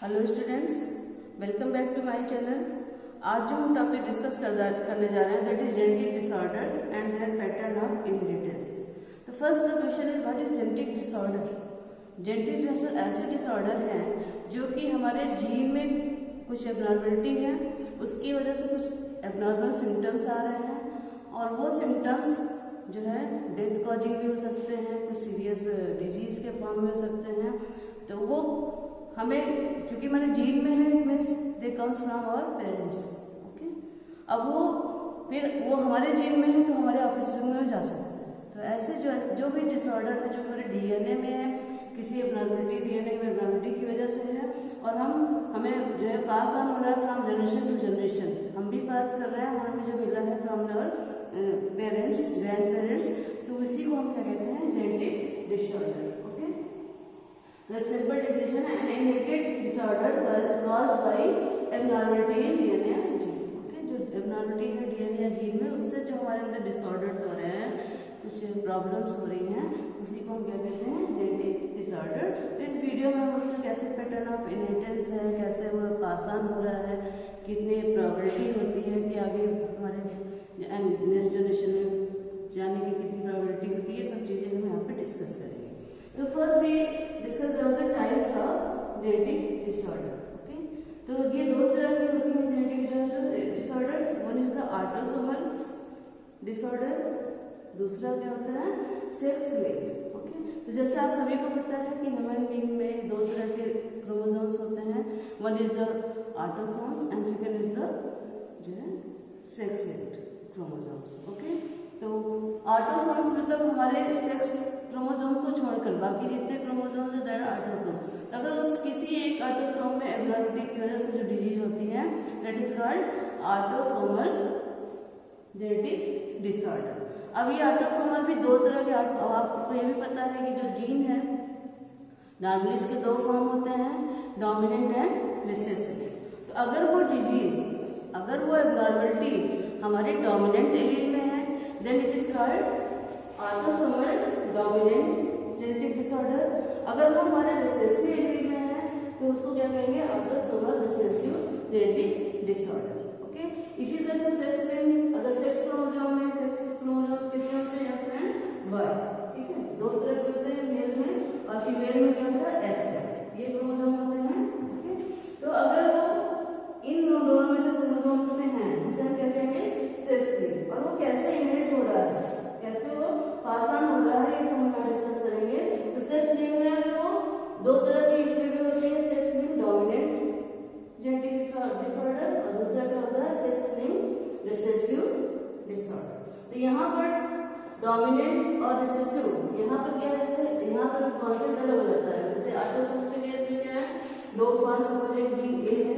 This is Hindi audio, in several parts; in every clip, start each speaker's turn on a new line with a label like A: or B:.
A: Hello students, welcome back to my channel. आज जो हम टॉपिक डिस्कस करने जा रहे हैं that is genetic disorders and their pattern of inheritance. तो first the question is what is genetic disorder. Genetic disorder ऐसे डिसऑर्डर हैं जो कि हमारे जीन में कुछ एबनॉर्मलिटी है, उसकी वजह से कुछ एबनॉर्मल सिम्टम्स आ रहे हैं और वो सिम्टम्स जो है डेथ कॉजिंग भी हो सकते हैं, कुछ सीरियस डिजीज के फॉर्म में हो सकते हैं। तो वो हमें चूंकि हमारे जीन में है, means they comes from our parents. Okay, अब वो फिर वो हमारे जीन में है तो हमारे ऑफस्प्रिंग में जा सकते हैं। तो ऐसे जो भी डिसऑर्डर है जो हमारे डीएनए में है, किसी एबनॉर्मलिटी डीएनए में एबनॉर्मलिटी की वजह से है और हमें जो है पास ऑन हो रहा है फ्रॉम जनरेशन टू जनरेशन, हम भी पास कर रहे हैं, हमें जो मिला है from our parents, grand parents, तो उसी को हम क्या कहते हैं, genetic disorder. The simple definition है an inherited disorder caused by abnormality in DNA gene। Okay, जो abnormality है DNA जीन में, उससे जो हमारे अंदर डिसऑर्डर्स हो रहे हैं, कुछ प्रॉब्लम्स हो रही हैं, उसी को हम क्या कहते हैं, जेनेटिक डिसऑर्डर। तो इस वीडियो में हम उसका कैसे पैटर्न ऑफ इनहेरिटेंस है, कैसे वो पास ऑन हो रहा है, कितनी प्रोबेबिलिटी होती है कि आगे हमारे नेक्स्ट जनरेशन में जाने की कितनी प्रोबेबिलिटी होती है, ये सब चीज़ें हम यहाँ पे डिस्कस करेंगे। तो first we discuss about the types of genetic disorder. Okay, तो ये दो तरह की होती हैं genetic disorders. One is the autosomal disorder, दूसरा क्या होता है, सेक्स लिंक्ड। ओके, तो जैसे आप सभी को पता है कि ह्यूमन बीइंग में दो तरह के क्रोमोसोम्स होते हैं, one is the autosomes and second is the जो है सेक्स लिंक्ड क्रोमोसोम्स। ओके, तो ऑटोसोम्स मतलब हमारे सेक्स क्रोमोसोम को छोड़कर बाकी जितने क्रोमोसोम है दैट ऑटोसोम। अगर उस किसी एक ऑटोसोम में एबनॉर्मलिटी की वजह से जो डिजीज होती है that is called autosomal genetic disorder. अब ये ऑटोसोमल भी दो तरह के, आपको ये भी पता है कि जो जीन है नॉर्मली इसके दो फॉर्म होते हैं, डोमिनेंट एंड रिसेसिव। तो अगर वो डिजीज, अगर वो एबनॉर्मलिटी हमारे डोमिनेंट एलील में है then it is called autosomal dominant genetic disorder. अगर वो हमारे रिसेसिव एलील में है तो उसको क्या कहेंगे, autosomal recessive genetic disorder. Okay, इसी तरह से सेक्स लिंक्ड, अगर सेक्स क्रोमोसोम में, सेक्स क्रोमोसोम्स कितने होते हैं, एक्स एंड वाई। ठीक है, दो तरह के होते हैं, मेल में और फीमेल में क्या होता है, एक्स एक्स, ये क्रोमोसोम होते हैं। ओके, तो अगर वो इन दोनों में से क्रोमोसोम्स में है उसे हम क्या कहेंगे, सेक्स लिंक्ड। और वो कैसे इनहेरिट हो रहा है, कैसे वो पास ऑन हो रहा है, इसे हम डिस्कस करेंगे। तो सेक्स लिंक्ड में अगर वो दो तरह की स्टेट होती है, sex linked dominant genetic disorder और दूसरा क्या होता है, सेक्स लिंक्ड रिसेसिव डिसऑर्डर। तो यहाँ पर डोमिनेंट और रिसेसिव, यहाँ पर क्या है, जैसे यहाँ पर कॉन्सेप्ट अलग हो जाता है। जैसे ऑटोसोम से केस में क्या है, दो फॉर्म, सपोज एक जीन ए है,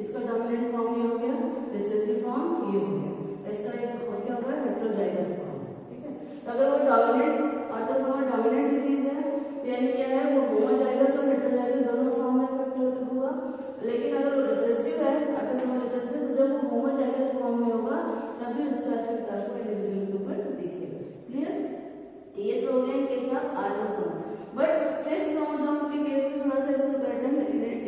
A: इसका डोमिनेंट फॉर्म ये हो गया, रिसेसिव फॉर्म ये हो गया, इसका एक और क्या होगा, हेटेरोजाइगस फॉर्म। ठीक है, तो अगर वो डोमिनेंट ऑटोसोमल डोमिनेंट डिजीज है यानी क्या है, वो होमोजाइगस और हेटेरोजाइगस दोनों फॉर्म में इफेक्ट होगा। लेकिन अगर वो रिसेसिव है, ऑटोसोमल रिसेसिव, तो जब वो होमोजाइगस फॉर्म में होगा तभी उसका इफेक्ट आपको इंडिविजुअल के ऊपर दिखेगा। क्लियर, ये तो हो गया in case of autosomal. But sex chromosome के केस में थोड़ा सा इसका पैटर्न,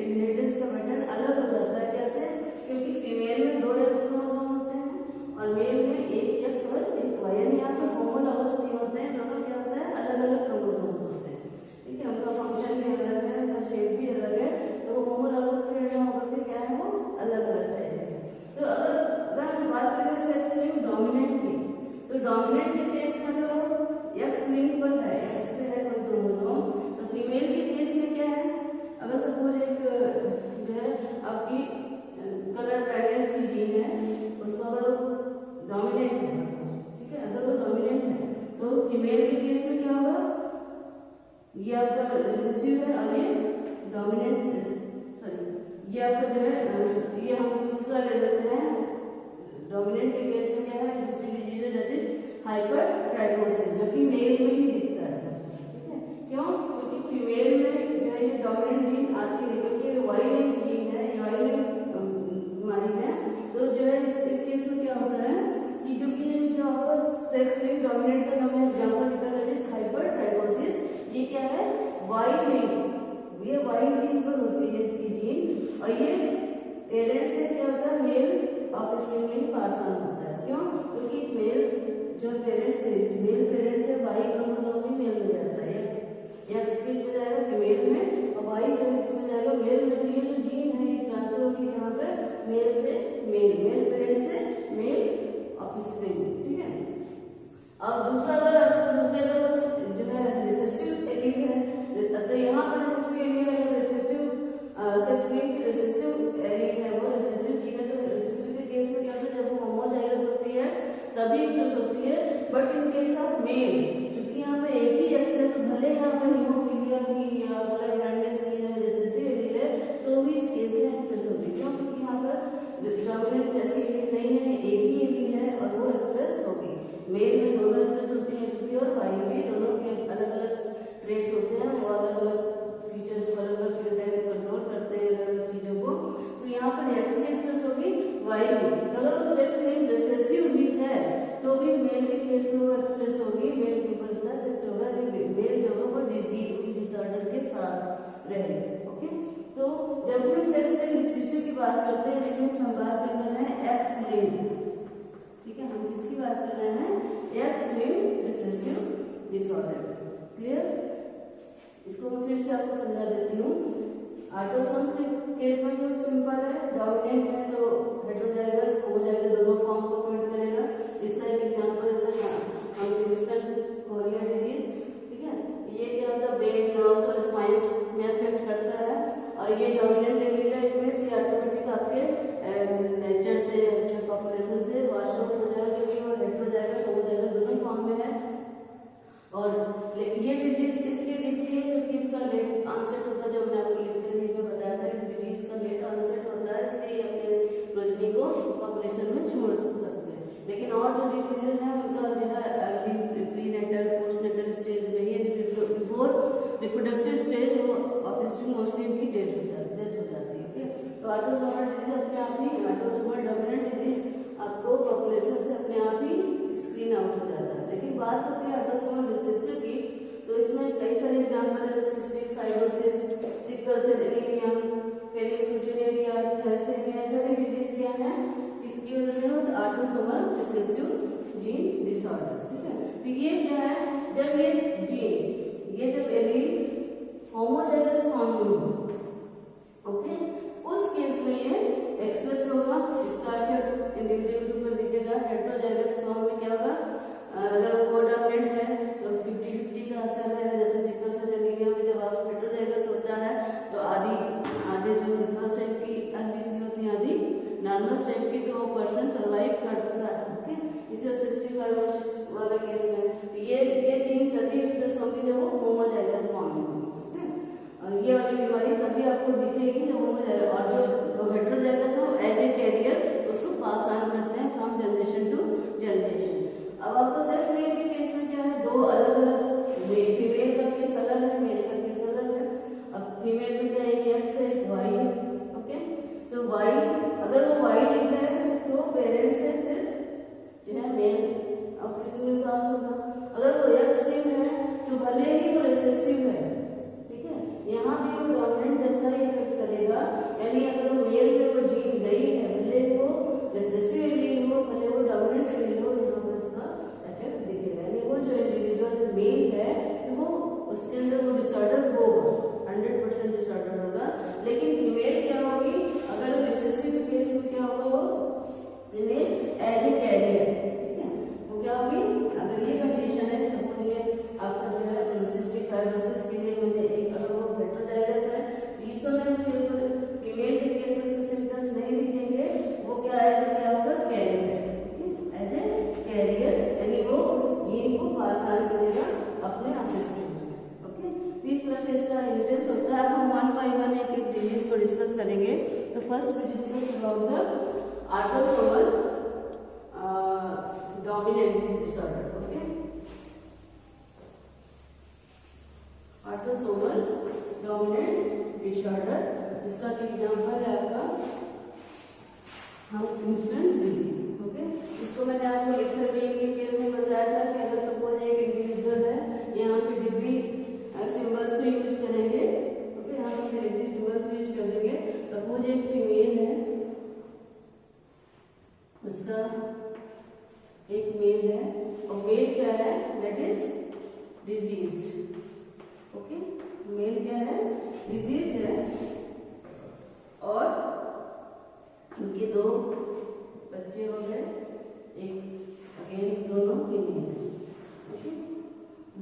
A: इनहेरिटेंस का पैटर्न अलग हो जाता है। कैसे, क्योंकि फीमेल में दो एक्स क्रोमोसोम होते हैं और मेल में एक एक्स और एक वाई, यानी यहाँ पर होमोलॉगस नहीं होते हैं, दोनों क्या होता है, अलग अलग क्रोमोसोम्स होते हैं। ठीक है, उनका फंक्शन भी अलग है, उनका शेप भी अलग है, तो होमोलॉगस पीरियड में होकर के क्या है, वो अलग अलग टाइप है। तो अगर हम बात करें सेक्स लिंक्ड डोमिनेंट की, तो डोमिनेंट के केस में अगर वो एक्स लिंक पर है, एक्स पे है कोई क्रोमोसोम, तो फीमेल के केस में क्या है, अगर सपोज एक जो है आपकी कलर ब्राइटनेस की जीन है, उसको अगर डोमिनेंट है, ठीक है, अगर वो डोमिनेंट है तो फीमेल के केस में क्या होगा, ये आपका रिसेसिव है और ये डोमिनेंट, सॉरी ये आपका जो है, ये हम दूसरा ले लेते हैं, डोमिनेंट के केस में क्या है, दूसरी डिजीज है दैट इज हाइपरट्राइकोसिस, जो कि मेल में ही दिखता है। ठीक है, क्यों, क्योंकि फीमेल में जो है ये डोमिनेंट जीन आती है, क्योंकि वाई लिंक जीन है, ये वाई लिंक बीमारी है। तो जो है इस केस में क्या होता है कि जो आपका सेक्स लिंक्ड डोमिनेंट का हमने एग्जांपल निकाला है, हाइपरट्राइकोसिस, ये क्या है, वाई लिंक, ये वाई जीन पर होती है इसकी जीन, पेरेंट्स से क्या होता है, मेल ऑफस्प्रिंग में ही पास ऑन होता है। क्यों? क्योंकि मेल जो पेरेंट्स मेल पेरेंट्स है, वाई क्रोमोसोम भी मेल में जाता है, एक्स किस में जाएगा, फीमेल में, और वाई जो है किसमें जाएगा, मेल में। तो ये जो जीन है ये ट्रांसफर होगी यहाँ पे मेल से मेल, मेल पेरेंट्स से मेल ऑफस्प्रिंग, ठीक है। अब दूसरा अगर दूसरे जो है रिसेसिव एलील है, तो यहाँ पर रिसेसिव एलील है, recessive sex linked recessive allele है, वो रिसेसिव जीन है। तो रिसेसिव के केस में क्या होता है, जब वो होमोजाइगस होती है तभी एक्सप्रेस होती है। But in case of male, क्योंकि यहाँ पे एक ही एक्स है, तो भले यहाँ पे हीमोफीलिया की या ब्लड ब्लडनेस की जो रिसेसिव एलील है तो भी इस केस में एक्सप्रेस होती है। क्यों? क्योंकि यहाँ पर डोमिनेंट जैसी एलील नहीं है, एक ही एलील है और वो एक्सप्रेस होगी। मेल में दोनों एक्सप्रेस होती है, एक्स भी और वाई भी, दोनों के अलग अलग ट्रेट होते हैं, वो अलग अलग फीचर्स को अलग अलग फिनोटाइप कंट्रोल करते हैं अलग अलग चीजों को। तो यहाँ पर एक्स भी एक्सप्रेस होगी, वाई भी। अगर वो सेक्स लिंक्ड रिसेसिव भी है तो भी मेल के केस में वो एक्सप्रेस होगी, मेल पीपल्स का इफेक्ट होगा, मेल जो होगा वो डिजीज उस डिसऑर्डर के साथ रहेगा। ओके, तो जब भी हम सेक्स लिंक्ड रिसेसिव की बात करते हैं, इसमें हम बात कर रहे हैं एक्स लिंक्ड, ठीक है, हम किसकी बात कर रहे हैं, x linked recessive disorder. Clear? इसको मैं फिर से आपको समझा देती हूँ। ऑटोसोम्स के केस में तो सिंपल है, डोमिनेंट है तो हेटेरोजाइगस होमोजाइगस दोनों फॉर्म को प्रिंट करेगा। इसका एक एग्जांपल जैसे हम क्रिस्टल कोरिया डिजीज, ठीक है, ये क्या होता है, ब्रेन नर्व्स और स्पाइन्स में अफेक्ट करता है, और ये डोमिनेंट एलील है, इसमें से ऑटोमेटिक आपके नेचर से पॉपुलेशन से वॉश आउट हो जाएगा, क्योंकि वो हेटेरोजाइगस होमोजाइगस दोनों फॉर्म में है। और ये डिजीज इसलिए दिखती है क्योंकि इसका लेट ऑनसेट होता है, जो मैंने आपको लिथेरेपी में बताया था, इस डिजीज का लेट ऑनसेट होता है, इसलिए अपने प्रोजेनी को पॉपुलेशन में छोड़ सकते हैं। लेकिन और जो डिजीजेज हैं उनका जो है अर्ली प्रीनेटल पोस्टनेटल स्टेज में ही, बिफोर रिप्रोडक्टिव स्टेज वो ऑफस्प्रिंग मोस्टली इनकी डेथ हो जाती है। ओके, तो ऑटोसोमल डिजीज अपने आप ही, ऑटोसोमल डोमिनेंट डिजीज आपको पॉपुलेशन से अपने आप ही स्क्रीन आउट हो जाता है। लेकिन बात होती है ऑटोसोमल रिसेसिव की, तो इसमें कई सारे एग्जांपल है, cystic fibrosis, sickle cell anaemia, phenylketonuria, thalassaemia, ऐसे सारे डिजीज क्या हैं, इसकी वजह से ऑटोसोमल रिसेसिव जीन डिसऑर्डर, ठीक है। तो ये क्या है, जब ये जीन, ये जब एलील होमोजाइगस फॉर्म में हो, ओके, उस केस में ये एक्सप्रेस होगा, इसका इफेक्ट इंडिविजुअल के ऊपर दिखेगा। हेटेरोजाइगस फॉर्म में क्या होगा, अगर वो कोडोमिनेंट है तो 50-50 का असर है। जैसे सिकल सेल एनीमिया में जब आप हेटेरोजाइगस होता है तो आधे जो सिकल सेल की एलबीसी होती है, आधी नॉर्मल सेल की, तो वो पर्सन सर्वाइव कर सकता है। ओके, इसे सिस्टिक फाइब्रोसिस वाले केस में ये जीन तभी एक्सप्रेस होगी जब वो होमोजाइगस फॉर्म में होगी। और ये वाली बीमारी तभी आपको दिखेगी जब होमोजाइगस, और जो हेटेरोजाइगस हो एज ए कैरियर उसको पास ऑन करते हैं फ्रॉम जनरेशन टू जनरेशन। अब आपको सेक्स लिंक्ड के केस में क्या है, दो अलग अलग, फीमेल का केस अलग है, मेल का केस अलग है। अब फीमेल में क्या है, एक एक्स है, एक वाई है। ओके, तो वाई, अगर वो वाई लिंक्ड है तो पेरेंट्स से सिर्फ जो है मेल ऑफस्प्रिंग पास होगा। अगर वो एक्स लिंक्ड है तो भले ही वो रिसेसिव है, ठीक है, यहाँ भी वो डोमिनेंट जैसा ही इफेक्ट करेगा। यानी अगर वो मेल में वो जीन गई है, भले वो रिसेसिव एलील हो, भले वो डोमिनेंट एलील हो, यहाँ पर उसका इफेक्ट दिखेगा। यानी वो जो इंडिविजुअल मेल है तो वो उसके अंदर वो डिसऑर्डर होगा, 100% डिसऑर्डर होगा। लेकिन फीमेल क्या होगी, अगर रिसेसिव केस में क्या होगा, वो फीमेल एज ए कैरियर, ठीक है, वो क्या होगी, अगर ये कंडीशन है, सपोज ये आपका जो है सिस्टिक फाइब्रोसिस के लिए मैंने एक, अगर वो हेटेरोजाइगस है तो इस समय इसके ऊपर फीमेल के केस में उसके सिम्टम्स नहीं दिखेंगे, वो क्या एज ए क्या होगा, कैरियर, एज ए कैरियर, यानी वो उस जीन को पास ऑन करेगा अपने ऑफस्प्रिंग में। ओके, इस तरह से इसका इन्हेरिटेंस होता है। अब हम वन बाय वन एक एक डिजीज को डिस्कस करेंगे। तो first we discuss about the autosomal dominant disorder. Okay, autosomal dominant disorder, जिसका एग्जांपल है आपका हंटिंगटन डिजीज। ओके, इसको मैंने आपको लिथेरेपी के केस में बताया था कि अगर सपोज एक इंडिविजुअल है, यहाँ पे डिग्री सिंबल्स को यूज करेंगे। ओके, यहाँ पे डिग्री सिंबल्स को यूज कर देंगे। सपोज एक फीमेल है, डिजीज्ड, ओके, मेल क्या है, डिजीज्ड है, और इनके 2 बच्चे हो गए, एक अगेन दोनों फीमेल है, ओके,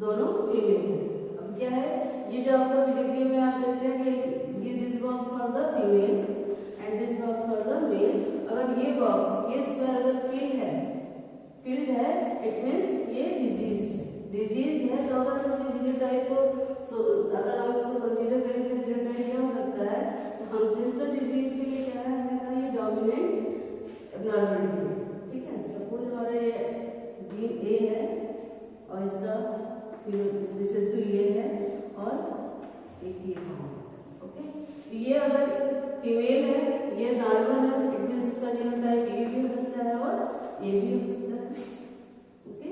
A: दोनों फीमेल है। अब क्या है, ये जो आपका वीडियो में आप देखते हैं कि ये this box for the female and this box for the male. अगर ये बॉक्स, ये स्क्वायर अगर फिल्ड है, इट मीन्स ये डिजीज्ड है। तो अगर इस जीनोटाइप को अगर हम इसको कंसीडर करें तो जीनोटाइप क्या हो सकता है, तो हम जिस डिजीज के लिए क्या है, हमने कहा ये डोमिनेंट एब्नॉर्मलिटी, ठीक है। सपोज हमारा ये जीन ए है और इसका रिसेसिव ये है और एक ये है, ओके। ये अगर फीमेल है, ये नॉर्मल है, इट मींस इसका जीनोटाइप ए भी हो सकता है और ये भी हो सकता है, ओके,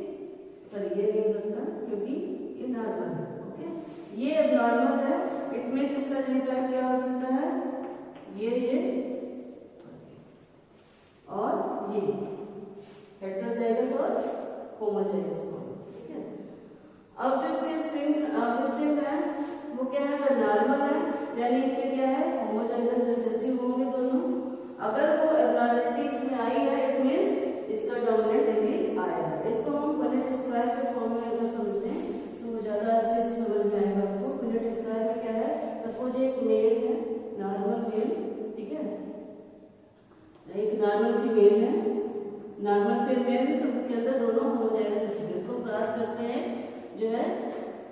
A: पर ये नहीं हो सकता क्योंकि ये नॉर्मल है, ओके। ये एब्नॉर्मल है, इट मींस इसका जीनोटाइप क्या हो सकता है, ये और ये हेटेरोजाइगस और होमोजाइगस, ठीक है। अब जो इसके स्ट्रिंग है वो क्या है, अगर नॉर्मल है यानी कि क्या है, होमोजाइगस रिसेसिव होंगे दोनों। अगर वो एब्नॉर्मलिटी इसमें आई है, इट मींस इसका डोमिनेंट एलील आया है। इसको हम पुनेट स्क्वायर के फॉर्म में अगर समझते हैं तो वो ज़्यादा अच्छे से समझ में आएगा आपको। पुनेट स्क्वायर में क्या है, सपोज एक मेल है, नॉर्मल मेल, ठीक है, एक नॉर्मल फीमेल है, नॉर्मल फीमेल सबके अंदर दोनों होमोजाइगस रिसेसिव, इसको क्रॉस करते हैं जो है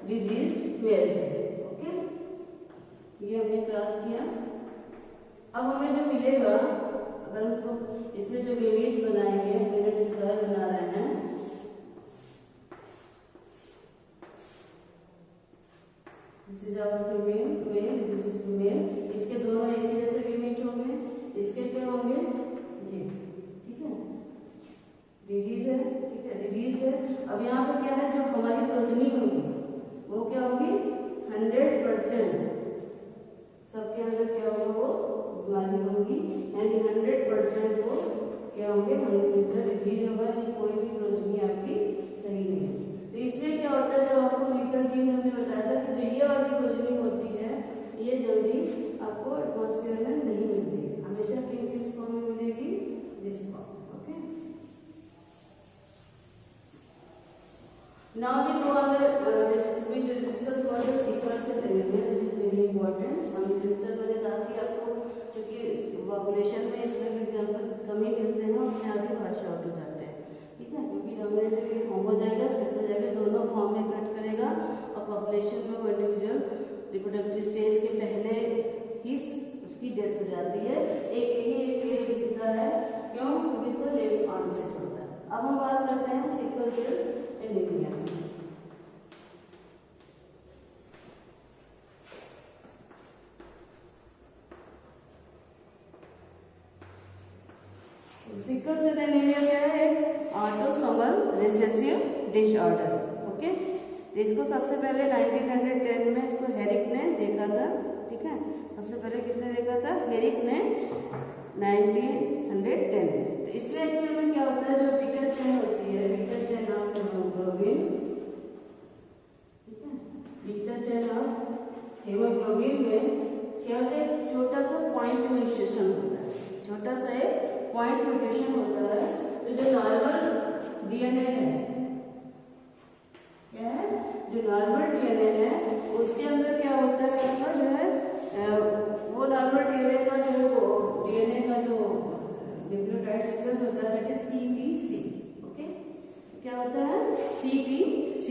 A: डिजीज्ड मेल से, ओके। ये हमने क्रॉस किया। अब हमें जो मिलेगा, अगर हम इसको इसमें जो इमेज बनाएंगे, पुनेट स्क्वायर बना रहे हैं, this is our female, this is female, इसके दोनों एक ही जैसे इमेज होंगे, इसके क्या होंगे ये, ठीक है, डिजीज है, ठीक है, डिजीज है। अब यहाँ पर क्या है, जो हमारी प्रोजनी होगी वो क्या होगी, 100% सबके अंदर क्या होगा, वो बीमारी होगी, यानी 100% वो क्या होंगे, डिजीज होगा, यानी कोई भी प्रोजनी आपकी सही नहीं है। तो इसमें क्या होता है, जो आपको लीथल जीन हमने बताया था कि जो ये वाली प्रोजनी होती है, ये जल्दी आपको एटमॉस्फेयर में नहीं मिलती, हमेशा किस फॉर्म में मिलेगी, this form, okay. Now we go on we discuss about the sequence of element, that is very important. हम डिस्कस मैंने कहा कि आपको क्योंकि पॉपुलेशन में इसमें एग्जाम्पल कमी मिलते हैं, अपने आप ही भाषा आउट हो जाते हैं, ठीक है, क्योंकि डोमिनेंट होमोजाइगस हेटेरोजाइगस दोनों फॉर्म में कट करेगा, और पॉपुलेशन में वो इंडिविजुअल रिप्रोडक्टिव स्टेज के पहले ही उसकी डेथ हो जाती है। एक केस दिखता है, क्यों, क्योंकि इसका लेट ऑनसेट होता है। अब हम बात करते हैं sickle cell anaemia. Sickle cell anaemia क्या है, ऑटोसोमल रिसेसिव डिसऑर्डर, ओके। तो इसको सबसे पहले 1910 में इसको हेरिक ने देखा था, ठीक है, सबसे पहले किसने देखा था, हेरिक ने 1910। तो इसमें एक्चुअल में क्या होता है, जो बीटा चेन होती है, बीटा चेन ऑफ हीमोग्लोबिन, ठीक है, बीटा चेन ऑफ हीमोग्लोबिन में क्या होता है, छोटा सा पॉइंट म्यूटेशन होता है, छोटा सा एक पॉइंट म्यूटेशन होता है। तो जो नॉर्मल डीएनए है, क्या है, जो नॉर्मल डीएनए है उसके अंदर क्या होता है, आपका जो है वो नॉर्मल डीएनए का जो न्यूक्लियोटाइड सीक्वेंस होता है, दैट इज CTC, ओके। क्या होता है, CTC।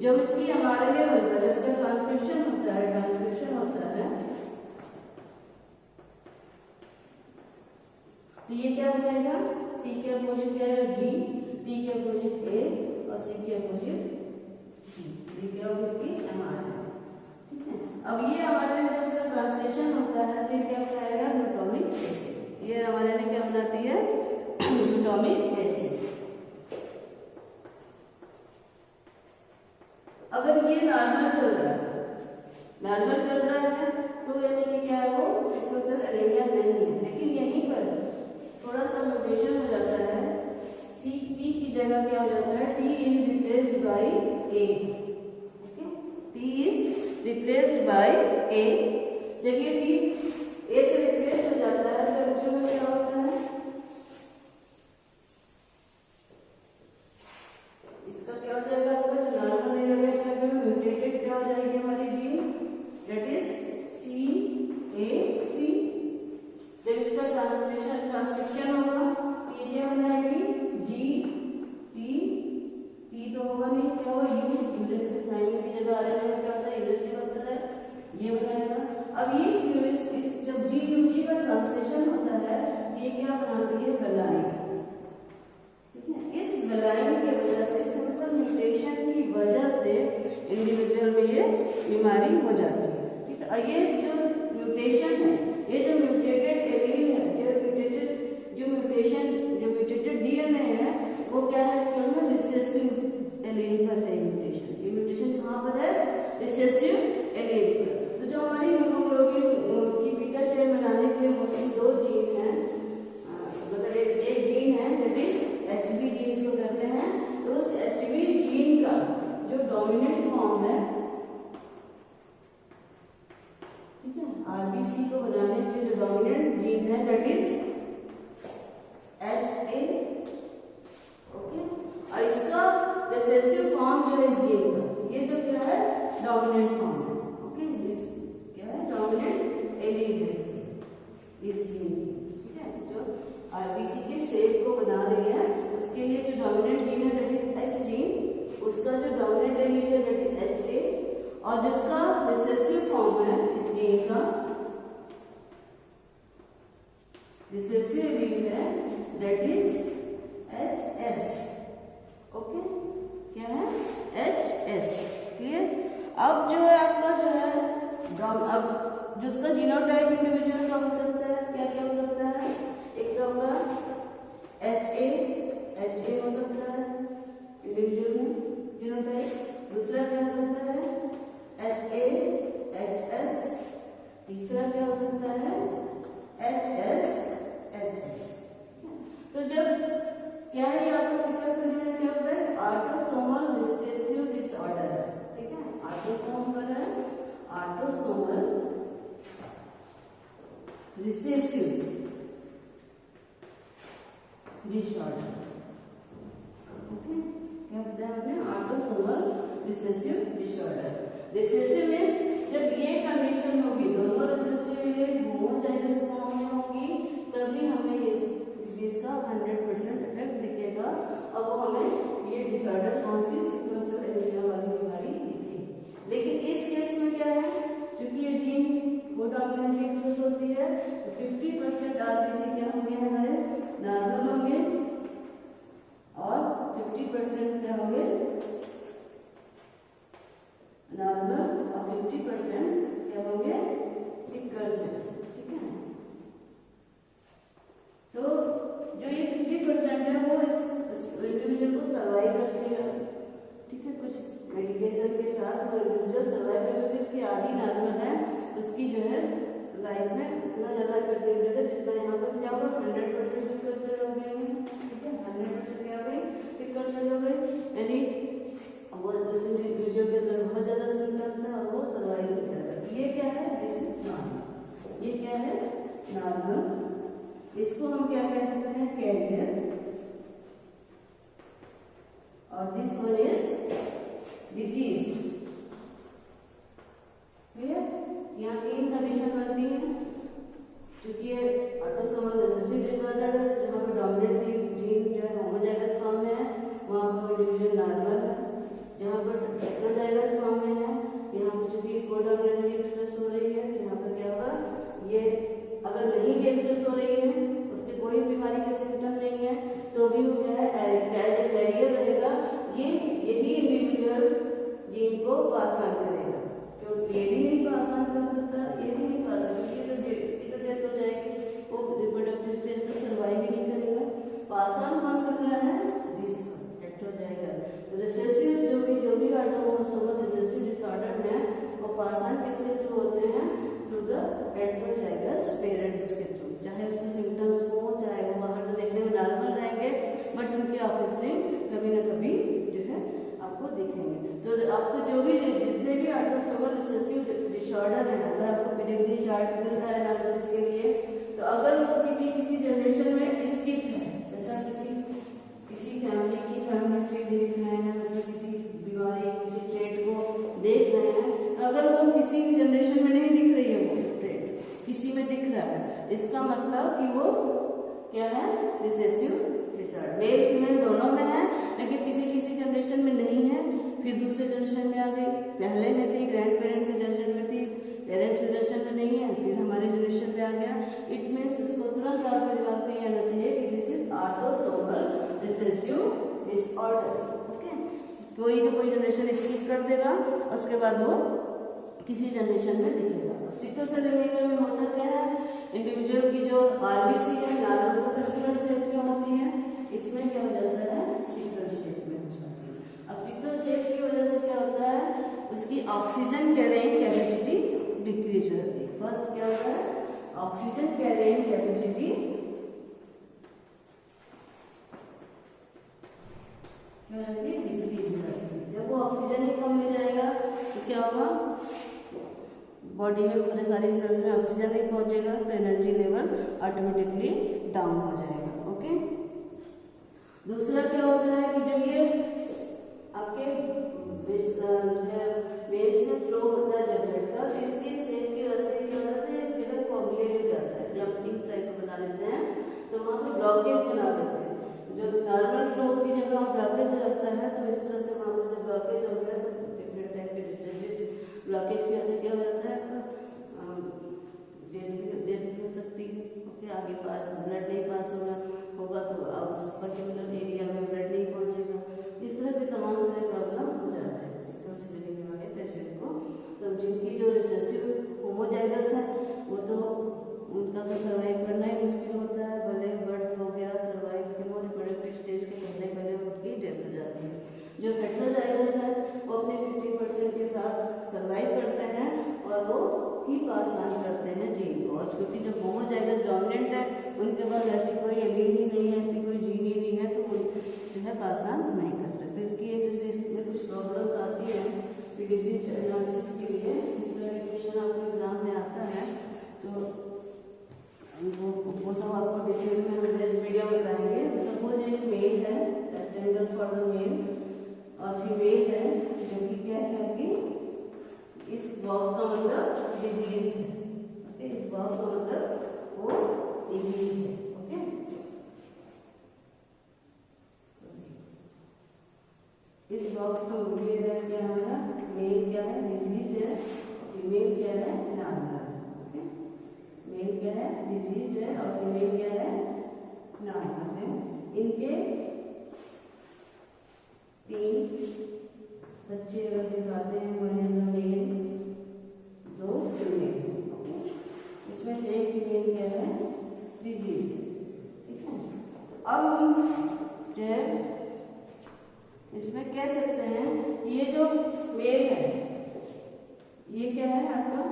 A: जब इसकी एमआरएनए बनता है, जिसका ट्रांसक्रिप्शन होता है, तो ये क्या बनेगा, C के अपोजिट क्या है, G, T के अपोजिट A और C के अपोजिट G, ये क्या होगी इसकी एमआरएनए, ठीक है। अब ये एमआरएनए जब इसका ट्रांसलेशन होता है, फिर क्या बनाएगा, ग्लूटामिक एसिड। ये एमआरएनए क्या बनाती है, ग्लूटामिक एसिड। अगर ये नॉर्मल चल रहा है तो यानी कि क्या है, वो सिकल सेल एनीमिया नहीं है। लेकिन यहीं पर थोड़ा सा म्यूटेशन हो जाता है, T की जगह क्या हो जाता है, T is replaced by A, replaced by A. जब ये टी ए से रिप्लेस हो जाता है तो एक्चुअल में क्या होता है, इसका क्या हो जाएगा, आपका जो नॉर्मल नहीं रहेगा क्या करें, म्यूटेटेड क्या हो जाएगी हमारी जीन, दैट इज सी ए सी। जब इसका ट्रांसक्रिप्शन होगा तो ये क्या बनाएगी, जी टी तो होगा नहीं, क्या होगा यू, यूरेस के थाइमिन की जगह आरएनए में क्या होता है, यूरेस से बनता है, ये बनाएगा। अब ये यूरेस इस जब जी यू जी का ट्रांसलेशन होता है ये क्या बनाती है, गलाइन। ठीक है, इस गलाइन की वजह से, सिंपल म्यूटेशन की वजह से इंडिविजुअल में ये बीमारी हो जाती है। ठीक है, और ये जो म्यूटेशन है, ये जो म्यूटेटेड एलील है, जो म्यूटेटेड डीएनए है वो क्या है, एक्चुअल में रिसेसिव एलील पर है म्यूटेशन। ये म्यूटेशन कहाँ पर है, रिसेसिव एलील पर। तो जो हमारी हीमोग्लोबिन की बीटा चेन बनाने के लिए मोस्टली दो जीन हैं, मतलब एक जीन है दैट इज एचबी जीन इसको कहते हैं। तो उस एचबी जीन का जो डोमिनेंट फॉर्म है, ठीक है, आरबीसी को बनाने के लिए जो डोमिनेंट जीन है that is H A. Okay, और इसका रिसेसिव फॉर्म जो है इस जीन का, ये जो क्या है डोमिनेंट फॉर्म है। ओके, इस क्या है डोमिनेंट एलील है इस जीन की। ठीक है, जो आरबीसी के शेप को बना रही है उसके लिए जो डोमिनेंट जीन है दैट इज एच जीन, उसका जो डोमिनेंट एलील है दैट इज एच ए, और जो उसका रिसेसिव फॉर्म है इस जीन का, रिसेसिव एलील है that is H S. Okay, क्या है एच एस, क्लियर। अब जो है आपका जो है अब जो उसका जीनोटाइप इंडिविजुअल का हो सकता है, क्या क्या हो सकता है, एक तो होगा एच ए हो सकता है इंडिविजुअल में जीनोटाइप, दूसरा क्या हो सकता है एच ए एच एस, तीसरा क्या हो सकता है एच एस। तो जब क्या है आपका सिकल सेल में क्या होता है, ऑटोसोमल रिसेसिव डिसऑर्डर है। ठीक है, ऑटोसोमल रिसेसिव डिसऑर्डर। ओके, क्या होता है आपने autosomal recessive disorder. Recessive means जब ये कंडीशन होगी, दोनों रिसेसिव होमोजाइगस फॉर्म में होगी, तभी हमें इस चीज का 100% इफेक्ट दिखेगा और वो हमें ये डिसऑर्डर कौन सी सिकल सेल एनीमिया वाली बीमारी दिखेगी। लेकिन इस केस में क्या है, क्योंकि ये जीन वो डोमिनेंट एक्सप्रेस होती है तो 50% आरबीसी क्या होंगे हमारे नॉर्मल होंगे और 50% क्या होंगे नॉर्मल और 50% क्या होंगे सिकल सेल। ठीक है, तो जो ये 50% है वो इस इंडिविजुअल को सर्वाइव करती है। ठीक है, कुछ मेडिकेशन के साथ वो इंडिविजुअल सर्वाइव करके उसकी आधी नॉर्मल है, उसकी जो है लाइफ में इतना ज़्यादा इफेक्ट नहीं मिलेगा जितना यहाँ पर क्या होगा 100% सिकल सेल हो गए। ठीक है, 100% क्या हो गई सिकल सेल हो गई, यानी वो उस इंडिविजुअल के अंदर बहुत ज़्यादा सिम्टम्स है और वो सर्वाइव नहीं करेगा। ये क्या है, दिस इज नॉर्मल। ये क्या है नॉर्मल, इसको हम क्या कह सकते हैं कैरियर, और this one is disease. Clear, यहाँ तीन कंडीशन बनती है, क्योंकि ये ऑटोसोमल रिसेसिव डिसऑर्डर है जहाँ पर डोमिनेंट जीन जो है होमोजाइगस फॉर्म में है, वहाँ पर इंडिविजुअल नॉर्मल है। जहाँ पर हेटेरोजाइगस फॉर्म में है, यहाँ पर चूंकि कोडोमिनेंट जीन एक्सप्रेस हो रही है, यहाँ पर क्या होगा, ये अगर नहीं भी एक्सप्रेस हो रही है, उसके कोई बीमारी के सिम्टम नहीं है, तो भी वो क्या है एज ए कैरियर रहेगा, यही इंडिविजुअल जीन को पास ऑन करेगा। तो ये भी नहीं पास ऑन कर सकता, ये भी नहीं पास ऑन, इसकी तो डेथ हो जाएगी, वो रिप्रोडक्टिव स्टेज तक सर्वाइव ही नहीं करेगा। पास ऑन कौन कर रहा है, दिस डेथ हो जाएगा। तो रिसेसिव जो भी ऑटोसोमल रिसेसिव डिसऑर्डर है वो पास ऑन किसके थ्रू होते हैं, थ्रू द हेटेरोजाइगस पेरेंट्स के थ्रू। चाहे उसमें सिम्टम्स हो, चाहे वो बाहर से देखने में नॉर्मल रहेंगे, बट उनके ऑफिस में कभी ना कभी जो है आपको दिखेंगे। तो आपको जो भी जितने भी ऑटोसोमल रिसेसिव जनरेशन में स्किप है, जैसा किसी फैमिली की फैमिली ट्री देख रहे हैं, उसमें किसी बीमारी किसी ट्रेट को देख रहे हैं, अगर वो किसी जनरेशन में नहीं दिख रही है, वो ट्रेट किसी में दिख रहा है, इसका मतलब कि वो क्या है, रिसेसिव डिसऑर्डर। मेल फीमेल दोनों में है, लेकिन किसी किसी जनरेशन में नहीं है, फिर दूसरे जनरेशन में आ गई, पहले में थी ग्रैंड पेरेंट के जनरेशन में थी, पेरेंट्स के जनरेशन में नहीं है, फिर हमारे जनरेशन में आ गया। इट मीन्स इसको तुरंत आपको दिमाग में ये आना चाहिए कि this is autosomal recessive disorder. Okay, कोई ना कोई जनरेशन स्किप कर देगा, उसके बाद वो किसी जनरेशन में दिखेगा। सिकल सेल एनीमिया में होता क्या है, इंडिविजुअल की जो आरबीसी है नॉर्मल सर्कुलर शेप में होती है, इसमें क्या हो जाता है, सिकल शेप में हो जाती है। अब सिकल शेप की वजह से क्या होता है, उसकी ऑक्सीजन कैरिंग कैपेसिटी डिक्रीज हो जाती है। फर्स्ट क्या होता है, ऑक्सीजन कैरिंग कैपेसिटी डिक्रीज हो जाती है। जब वो ऑक्सीजन ही कम मिल जाएगा तो क्या होगा, बॉडी में पूरे सारी सेल्स में ऑक्सीजन नहीं पहुंचेगा, तो एनर्जी लेवल ऑटोमेटिकली डाउन हो जाएगा। ओके, दूसरा क्या होता है कि जब ये आपके वेन्स में फ्लो होता है जब ब्लड का, तो इसकी सेल की वजह से क्या होता है, एक जगह कोगुलेट हो जाता है, क्लम्पिंग टाइप बना लेते हैं, तो वहाँ पर ब्लॉकेज बना देते हैं। जो नॉर्मल फ्लो की जगह ब्लॉकेज हो जाता है, तो इस तरह से वहाँ पर जब ब्लॉकेज हो गया तो डिफरेंट टाइप के डिस्चार्जेस, ब्लॉकेज की वजह से क्या हो जाता है, डेथ भी हो सकती है। ओके, आगे ब्लड नहीं पास होगा तो अब उस पर्टिकुलर एरिया में ब्लड नहीं पहुंचेगा, इस तरह के तमाम सारे प्रॉब्लम हो जाते हैं सिकल सेल एनीमिया वाले पेशेंट को। तो जिनकी जो रिसेसिव होमोजाइगस है, वो तो उनका तो सर्वाइव करना ही मुश्किल होता है, भले बर्थ हो गया, सर्वाइव के रिप्रोडक्टिव स्टेज के पहले उनकी डेथ हो जाती है। जो हेटेरोजाइगस है वो अपने 50% के साथ सर्वाइव करते हैं और वो ही पास ऑन करते हैं जीन को, और क्योंकि जो होमोजाइगस डोमिनेंट है उनके पास ऐसी कोई एलील ही नहीं है, ऐसी कोई जीन ही नहीं है, तो वो जो है पास ऑन नहीं करते। तो इसकी जैसे इसमें कुछ प्रॉब्लम्स आती हैं डिग्री एनालिसिस के लिए, इस तरह के क्वेश्चन आपको एग्जाम में आता है, तो वो सब आपको डिटेल में हम नेक्स्ट वीडियो में बताएंगे। सपोज एक मेल है, रेक्टेंगल फॉर द मेल, और फीमेल है जो कि क्या है आपकी, इस बॉक्स का मतलब डिजीज है। ओके, इस बॉक्स का मतलब वो डिजीज है। ओके, इस बॉक्स का मतलब क्या हमारा, मेल क्या है, डिजीज है, फीमेल क्या है, नॉर्मल। ओके, मेल क्या है, डिजीज है, और फीमेल क्या है, नॉर्मल है। इनके 3 बच्चे अगर दिखाते हैं, one is the male, 2 female. इसमें से एक फीमेल क्या है, डिजीज। ठीक है, अब हम जो है इसमें कह सकते हैं ये जो मेल है ये क्या है आपका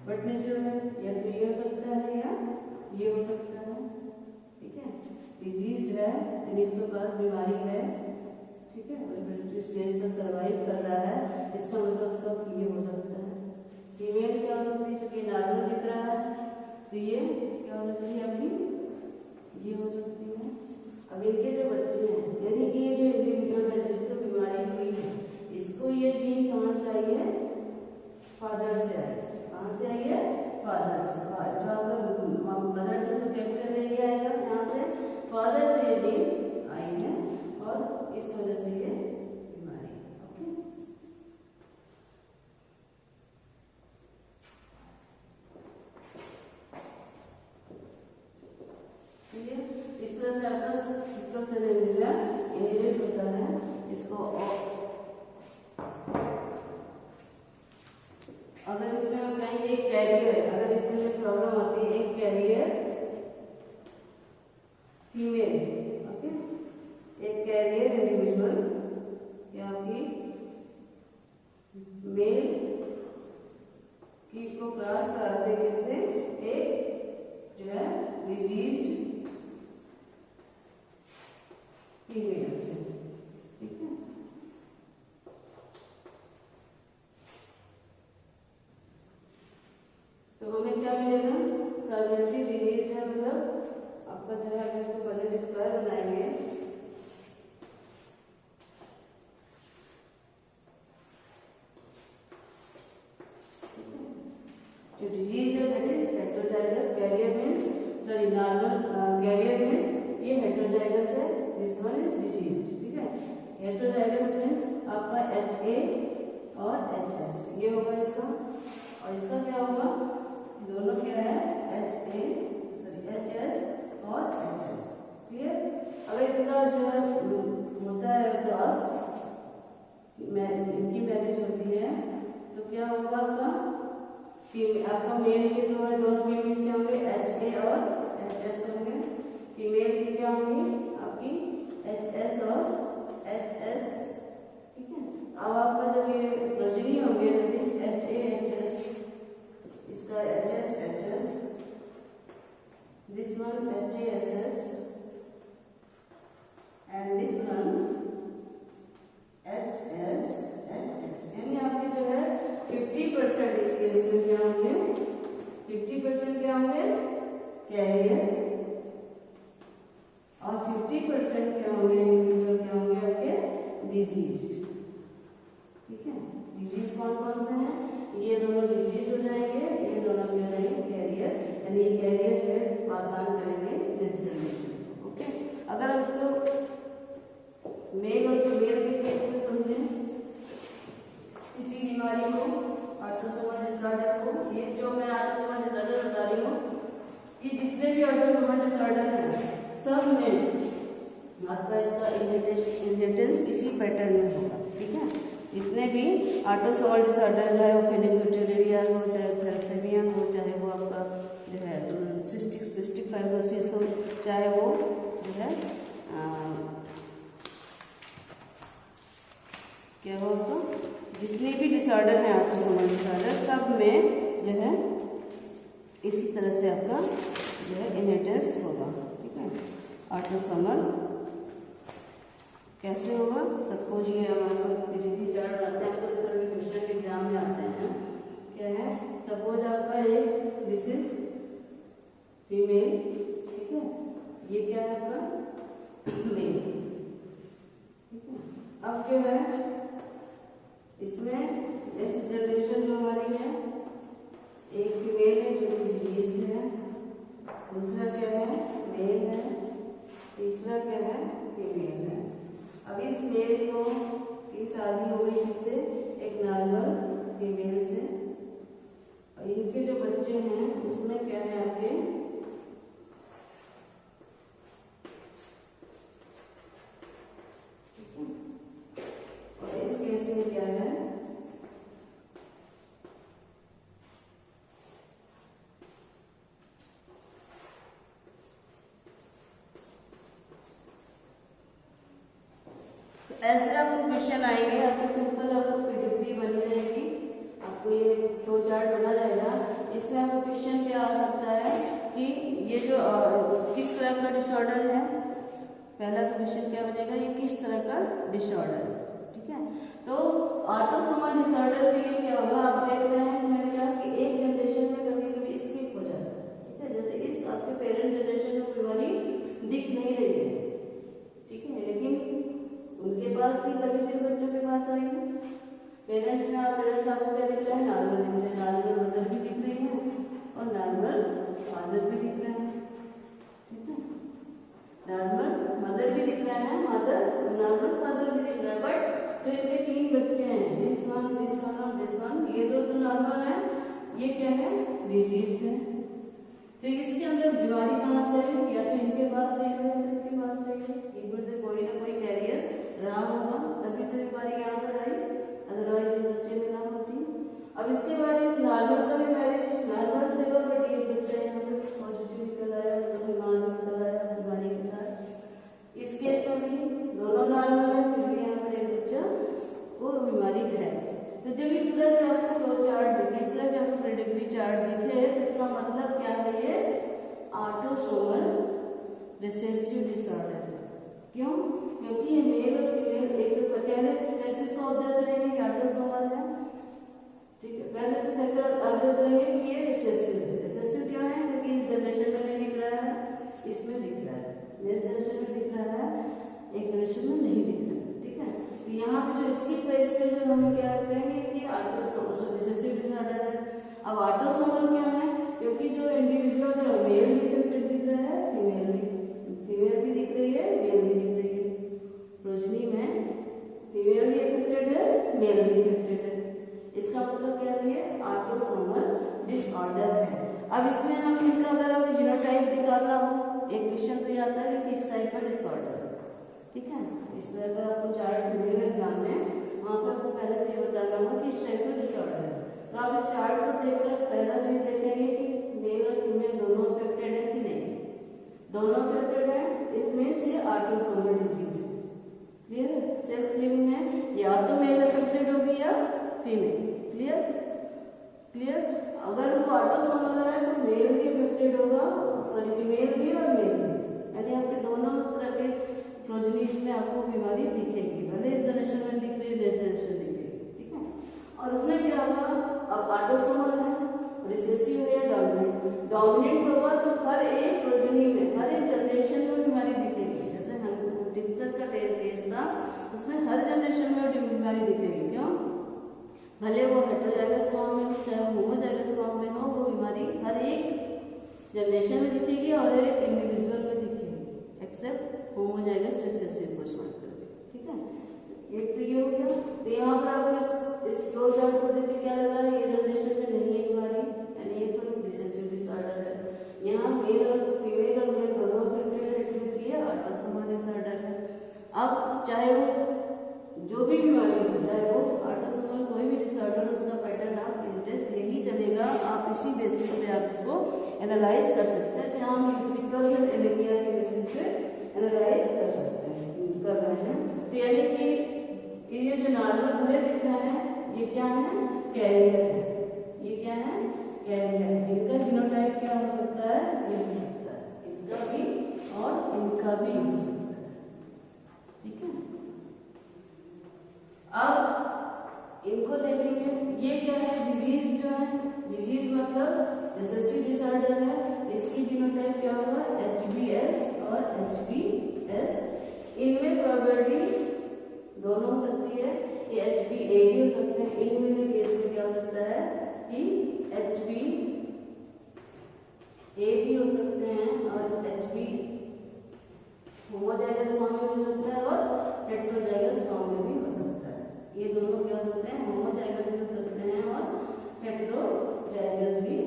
A: बट नेचुरल है, या तो ये हो सकता है या ये हो सकता है। ठीक है, डिजीज है यानी इसके पास बीमारी है, ठीक है, रिप्रोडक्टिव स्टेज तक सर्वाइव कर रहा है, इसका मतलब उसका ये हो सकता है। फीमेल क्या हो सकती है, चूंकि नॉर्मल दिख रहा है तो ये क्या हो सकती है आपकी, ये हो सकती है। अब इनके जो बच्चे हैं, यानी कि ये जो इंडिविजुअल है जिसको बीमारी हुई है, इसको ये जीन कहाँ से आई है, फादर से आई है। कहाँ से आई है, फादर से। जो आपका मदर से तो कैपिटल नहीं आएगा, यहाँ से फादर से ये जीन आई है, और इस वजह से ये बीमारी। ओके, इस तरह से आपका सिकल सेल एनीमिया इनहेरिट होता है। इसको अगर इसमें हम कहेंगे एक कैरियर, अगर इसमें से प्रॉब्लम आती है, एक कैरियर फीमेल, ओके, एक कैरियर इंडिविजुअल या आपकी मेल की को क्रॉस कराते किससे, एक जो है डिजीज्ड फीमेल से। ठीक है, तो हमें क्या मिलेगा, प्रेजेंटली डिजीज है मतलब सॉरी नॉर्मल कैरियर मीन्स ये हेटेरोजाइगस है, दिस वन इज डिजीज्ड, ठीक है। हेटेरोजाइगस मीन्स आपका HA और HS ये होगा इसका, और इसका क्या होगा, दोनों क्या है HS और HS, क्लियर। अगर इनका जो है होता है क्रॉस, इनकी मैरिज होती है तो क्या होगा आपका मेल के दोनों फीमेल्स क्या होंगे HA और HS होंगे, फीमेल की क्या होंगी आपकी HS और HS, ठीक है। अब आपका जब ये प्रोजेनी होंगे HA HS, इसका HS this one HASS and this one HS, यानी आपके जो है 50% इस केस में क्या होंगे, 50% क्या होंगे कैरियर और 50% क्या होंगे आपके डिजीज, ठीक है। डिजीज कौन कौन से हैं, ये दोनों डिजीज हो जाएंगे, ये दोनों क्या रहेंगे कैरियर, यानी कैरियर जो है आसान करेंगे डिस्क्रिमिनेशन, ओके। अगर हम इसको मेल और फीमेल के केस में समझें, किसी बीमारी को ऑटोसोमल डिसऑर्डर को, ये जो मैं ऑटोसोमल डिसऑर्डर बता रही हूँ, ये जितने भी ऑटोसोमल डिसऑर्डर हैं सब में आपका इसका इनहेरिटेंस इसी पैटर्न में होगा, ठीक है। जितने भी ऑटोसोमल डिसऑर्डर, चाहे वो फेनिक्यूटेरिया हो, चाहे थैलेसेमिया हो, चाहे वो आपका जो है सिस्टिक फाइब्रोसिस हो, चाहे वो जो है क्या हो, तो जितने भी डिसऑर्डर हैं ऑटोसोमल डिसऑर्डर सब में जो है इसी तरह से आपका जो है इनहेरिटेंस होगा, ठीक है। ऑटोसोमल कैसे होगा, सपोज ये हमारे पास पीडीडी चार्ट आते हैं तो इस तरह के क्वेश्चन एग्जाम में आते हैं, क्या है, सपोज आपका एक दिस इज फीमेल, ठीक है, ये क्या है आपका मेल, ठीक है। अब क्या है इसमें नेक्स्ट जनरेशन जो हमारी है, एक फीमेल है जो डिजीज है, दूसरा क्या है मेल है, तीसरा क्या है फीमेल है। अब इस मेल को की शादी हो गई जिससे एक नॉर्मल फीमेल से, और इनके जो बच्चे हैं उसमें क्या है आपके और इस केस में क्या है ऐसे आपको क्वेश्चन आएंगे, आपको सिंपल आपको पीडीपी बनी रहेगी, आपको ये फ्लो चार्ट बना रहेगा। इसमें आपको क्वेश्चन क्या आ सकता है कि ये जो किस तरह का डिसऑर्डर है, पहला तो क्वेश्चन क्या बनेगा, ये किस तरह का डिसऑर्डर है, ठीक है। तो ऑटोसोमल डिसऑर्डर के लिए क्या होगा, आप देख रहे हैं मैंने कहा कि एक जनरेशन में कभी कभी स्किप हो जाता है, ठीक है। जैसे इस आपके पेरेंट जनरेशन में बीमारी दिख नहीं रही है, ठीक है, लेकिन उनके पास थी तभी फिर बच्चों के पास आएगी। पेरेंट्स में पेरेंट्स आपको क्या दिख रहा है, नॉर्मल मदर भी दिख रही है और नॉर्मल फादर भी दिख रहे हैं, ठीक है। नॉर्मल मदर भी दिख रहा है, नॉर्मल फादर भी दिख रहा है, बट जो इनके 3 बच्चे हैं, दिस वन और दिस वन, ये दो तो नॉर्मल है, ये क्या है डिजीज है। तो इसके अंदर बीमारी कहाँ से है, या तो इनके पास रही है, इनके पास रही है, इनमें से कोई ना कोई कैरियर रहा होगा तभी तो बीमारी यहाँ पर आई, अदरवाइज इस बच्चे में ना होती। अब इसके बाद इस नॉर्मल का भी मैरिज नॉर्मल से हुआ, बट ये बच्चा यहाँ पर पॉजिटिव निकल आया, तो बीमार निकल आया बीमारी के साथ। इस केस में भी दोनों नॉर्मल है, फिर भी यहाँ पर एक बच्चा को बीमारी है। तो जब इस तरह के आपको फ्लो चार्ट दिखे, इस तरह के आपको पेडिग्री चार्ट दिखे, तो इसका मतलब क्या है, ये ऑटोसोमल रिसेसिव डिसऑर्डर है। क्यों, क्योंकि ये मेल और फीमेल एक तो कैसे इसको ऑब्जर्व करेंगे कि ऑटोसोमल है, ठीक है। पहले तो कैसे ऑब्जर्व करेंगे कि ये रिसेसिव है। रिसेसिव क्या है, क्योंकि इस जनरेशन में नहीं दिख रहा है, इसमें दिख रहा है, नेक्स्ट जनरेशन में दिख रहा है, एक जनरेशन में नहीं दिख रहा है, ठीक है। तो यहाँ पे जो स्किप है, इसके जो हमें क्या करेंगे कि ऑटोसोमल रिसेसिव डिसऑर्डर है। अब ऑटोसोमल क्या है, क्योंकि जो इंडिविजुअल है मेल डिफेक्टेड दिख रहा ठीक है। इस तरह का आपको चार्ट मिलेगा एग्जाम में, वहाँ पर आपको पहले तो ये बताना होगा कि इस टाइप का डिसऑर्डर है। तो आप इस चार्ट को देखकर पहला चीज देखेंगे कि मेल और फीमेल दोनों अफेक्टेड है कि नहीं। दोनों अफेक्टेड है, इट मींस ये ऑटोसोमल डिजीज है। क्लियर। सेक्स लिंग में या तो मेल अफेक्टेड होगी या फीमेल। Clear clear. अगर वो ऑटोसोमल है तो मेल भी अफेक्टेड होगा, सॉरी फीमेल भी और मेल भी, यानी आपके दोनों तरह के प्रोजेनीज में आपको बीमारी दिखेगी, भले इस जनरेशन में दिख रही है, नेक्स्ट जनरेशन में दिखेगी। ठीक है। और उसमें क्या होगा, अब ऑटोसोमल है, रिसेसिव है, डोमिनेंट। डोमिनेंट होगा तो हर एक प्रोजेनी में, हर एक जनरेशन में बीमारी दिखेगी। जैसे हंटिंगटन का केस था, उसमें हर जनरेशन में बीमारी दिखेगी। क्यों? भले वो हेटेरोजाइगस फॉर्म में हो चाहे होमोजाइगस फॉर्म में हो, वो बीमारी हर एक जनरेशन में दिखेगी और एक इंडिविजुअल में दिखेगी, एक्सेप्ट होमोजाइगस रिसेसिव को छोड़ करके। ठीक है। एक तो ये हो गया। तो यहाँ पर आपको इस फ्लो चार्ट को देख के क्या लग रहा है, ये जनरेशन में नहीं है बीमारी, यानी ये तो रिसेसिव डिसऑर्डर है। यहाँ मेल और फीमेल और मेल दोनों अफेक्टेड है, ये ऑटोसोमल डिसऑर्डर है। अब चाहे वो जो भी बीमारी हो, चाहे वो ऑटोसोमल कोई भी डिसऑर्डर, उसका पैटर्न आप इंटेंस यही चलेगा, आप इसी बेसिस पे आप इसको एनालाइज कर सकते हैं। तो हम सिकल्स एंड एनीमिया के बेसिस पे एनालाइज कर सकते हैं, कर रहे हैं। तो यानी कि ये जो नॉर्मल भले दिख रहा है, ये क्या है, कैरियर है। ये क्या है, कैरियर। इनका जीनोटाइप क्या हो सकता है, ये हो सकता है, इनका भी और इनका भी हो सकता है। ठीक है। अब इनको देखेंगे, ये क्या है, डिजीज जो है, डिजीज मतलब रिसेसिव डिसऑर्डर है, इसकी जीनोटाइप क्या होगा, HBS और HBS। इनमें प्रोबेबिलिटी दोनों हो सकती है, ये HBA भी हो सकते हैं। इनमें केस में क्या हो सकता है कि HBA भी हो सकते हैं और HB होमोजाइगस फॉर्म में भी हो सकता है और हेटेरोजाइगस फॉर्म में भी हो सकता है। ये दोनों क्या हो सकते हैं, होमोजाइगस भी हो सकते हैं और हेटेरोजाइगस भी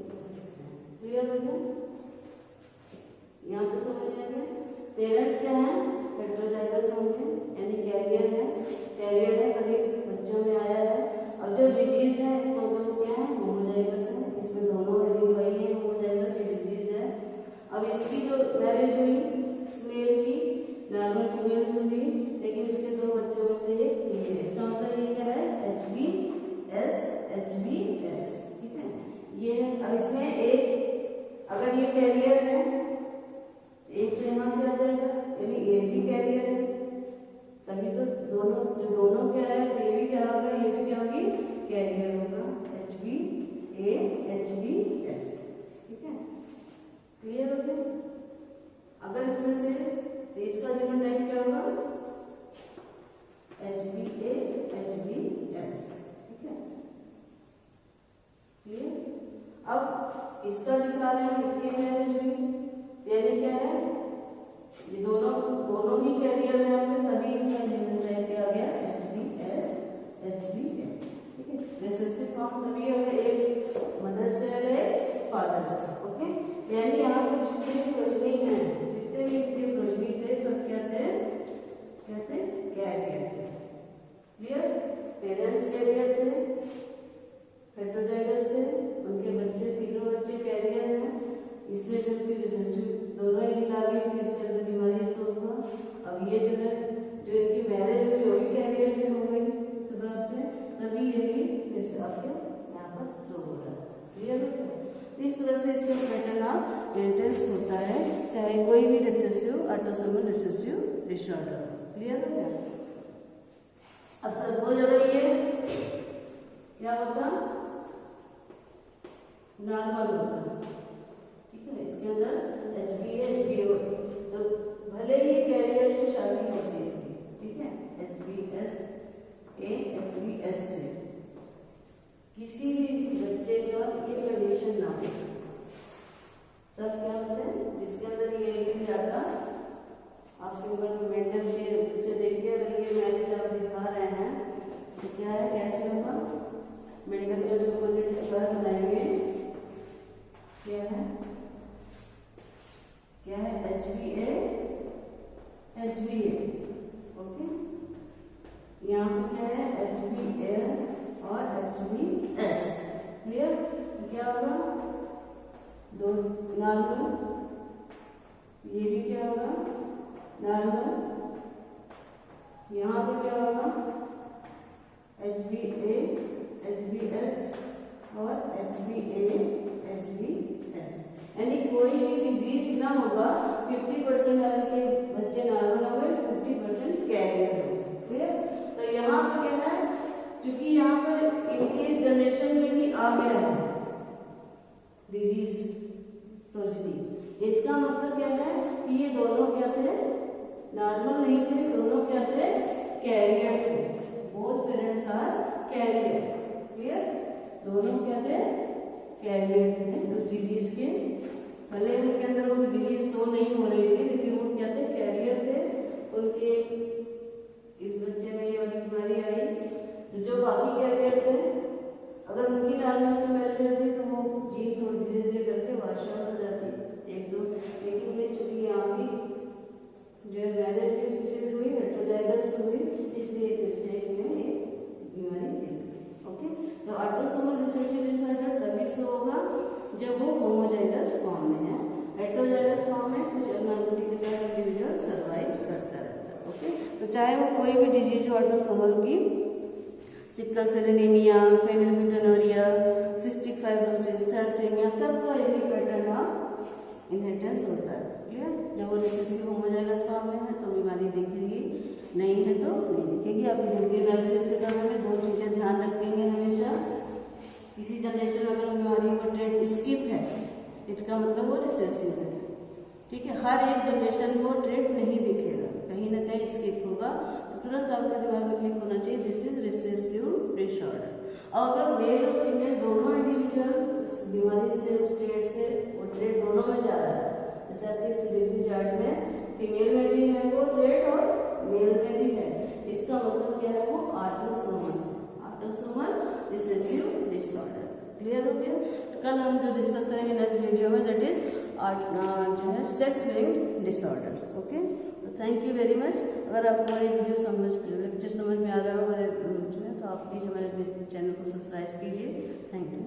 A: हो सकते हैं। क्लियर हो गया? यहाँ तो समझ आएंगे। पेरेंट्स क्या है, हेटेरोजाइगस होंगे, यानी कैरियर है, कैरियर है, कभी बच्चों में आया है। अब जो डिजीज है इसका मतलब क्या है, होमोजाइगस है, इसमें दोनों एलील वही है, होमोजाइगस ये डिजीज है। अब इसकी जो मैरिज हुई मेल की, नॉर्मल फीमेल से हुई, लेकिन इसके दो बच्चों में से एक ये है, इसका मतलब ये क्या है, HBS। ठीक है। ये अब इसमें एक, अगर ये कैरियर है, एक तो यहाँ से आ जाएगा, यानी ये भी कैरियर है, तभी तो दोनों, जो दोनों क्या है, तो ये भी क्या होगा, ये भी क्या होगी, कैरियर होगा, HBA HBS। ठीक है। क्लियर हो गया? अगर इसमें से, तो इसका जीनोटाइप क्या होगा, HBA HBS। ठीक है। क्लियर। अब इसका दिखा रहे हैं, इसकी मैरिज हुई, यानी क्या है, ये दोनों ही कैरियर है, तभी इसका जीनोटाइप क्या आ गया, HBS HBS। ठीक है। रिसेसिव फॉर्म तभी अगर एक मदर से और एक फादर से। ओके। यानी यहाँ पर जितने भी प्रोजेनी हैं, जितने भी इनके प्रोजेनी थे, सब क्या थे, कैरियर थे। क्लियर। पेरेंट्स कैरियर थे, हेटेरोजाइगस थे, उनके बच्चे, तीनों बच्चे कैरियर हैं। इसमें जबकि रिसेसिव दोनों ही मिला गई थी, इसके अंदर बीमारी से होगा। अब ये जो है, जो इनकी मैरिज हुई वो भी कैरियर से हो गई तब से, तभी ये भी जैसे आपके यहाँ पर शो हो रहा है। क्लियर हो गया? इस तरह से इसका पैटर्न आप मेंटेन्स होता है, चाहे कोई भी recessive autosomal recessive disorder. Clear हो गया? अब सपोज अगर ये क्या होता, नॉर्मल होता, ठीक है, इसके अंदर HBA HBA होती, तो भले ही कैरियर से शादी होती है इसकी, ठीक है, HBS HBS से किसी भी बच्चे का ये कंडीशन ना हो, सब क्या होते हैं, जिसके अंदर ये लिख जाता, आप सिंगल मेंटल के उससे देखिए, अगर ये मैरिज आप दिखा रहे हैं तो क्या है, कैसे होगा, मेंटल का जो क्वालिटी स्क्वायर बनाएंगे, क्या है HBA HbA, ओके। यहाँ पे क्या है HbA और HbS, क्लियर। क्या होगा दो नॉर्मल, ये भी क्या होगा नॉर्मल, यहाँ पे क्या होगा HbA HbS और HbA HbS। यानी कोई भी डिजीज ना होगा 50% अगर के बच्चे नॉर्मल हो गए, 50% कैरियर हो, क्लियर। तो यहाँ पर क्या है, क्योंकि यहाँ पर इनकेस जनरेशन में भी आ गया है डिजीज प्रोजेनी, इसका मतलब क्या है कि ये दोनों क्या थे नॉर्मल नहीं थे, दोनों क्या थे कैरियर थे, both parents are carrier, clear. दोनों क्या थे कैरियर थे उस डिजीज के, भले उनके अंदर वो डिजीज शो नहीं हो रही थी लेकिन वो क्या थे कैरियर थे। उनके इस बच्चे में ये वाली बीमारी आई, जो बाकी कैरियर थे अगर उनकी नॉर्मल से मैरिज होती तो वो जीन थोड़ी धीरे धीरे करके वाशआउट हो जाती एक दो, लेकिन ये चूंकि यहाँ भी जो मैरिज भी किसी हुई हेटेरोजाइगस हुई, इसलिए फिर से इसमें ये बीमारी थी, ओके। तो ऑटोसोमल रिसेसिव डिसऑर्डर तभी शो होगा जब वो होमोजाइगस फॉर्म में है, हेटेरोजाइगस फॉर्म में कुछ एबनॉर्मलिटी के साथ इंडिविजुअल सर्वाइव करता रहता है, ओके। तो चाहे वो कोई भी डिजीज हो ऑटोसोमल की, sickle cell anaemia, phenylketonuria, cystic fibrosis, thalassaemia, सबका यही पैटर्न ऑफ इनहेरिटेंस होता है, क्लियर। जब वो रिसेसिव होमोजाइगस फॉर्म में है तो बीमारी दिखेगी, नहीं है तो नहीं दिखेगी। आप हेल्दी एनालिसिस के समय में दो चीजें ध्यान रखेंगे हमेशा, किसी जनरेशन में अगर बीमारी को ट्रेट स्किप है इसका मतलब वो रिसेसिव है, ठीक है। हर एक जनरेशन को ट्रेट नहीं दिखेगा, कहीं ना कहीं स्किप होगा, तो तुरंत आपके दिमाग में क्लिक होना चाहिए दिस इज रिसेसिव डिसऑर्डर। और अगर मेल और फीमेल दोनों इंडिविजुअल बीमारी से उस ट्रेट से वो ट्रेट दोनों में जा रहा है, जैसे आपके हेरिडिटी चार्ट में फीमेल में भी है वो ट्रेट और मेल में भी है, इसका मतलब क्या है वो ऑटोसोमल रिसेसिव डिसऑर्डर, क्लियर हो गया। कल हम जो डिस्कस करेंगे नेक्स्ट वीडियो में दैट इज जो है सेक्स लिंक्ड डिसऑर्डर्स, ओके। तो थैंक यू वेरी मच। अगर आपको हमारी वीडियो लेक्चर समझ में आ रहा हो हमारे जो है तो आप प्लीज़ हमारे चैनल को सब्सक्राइब कीजिए। Thank you.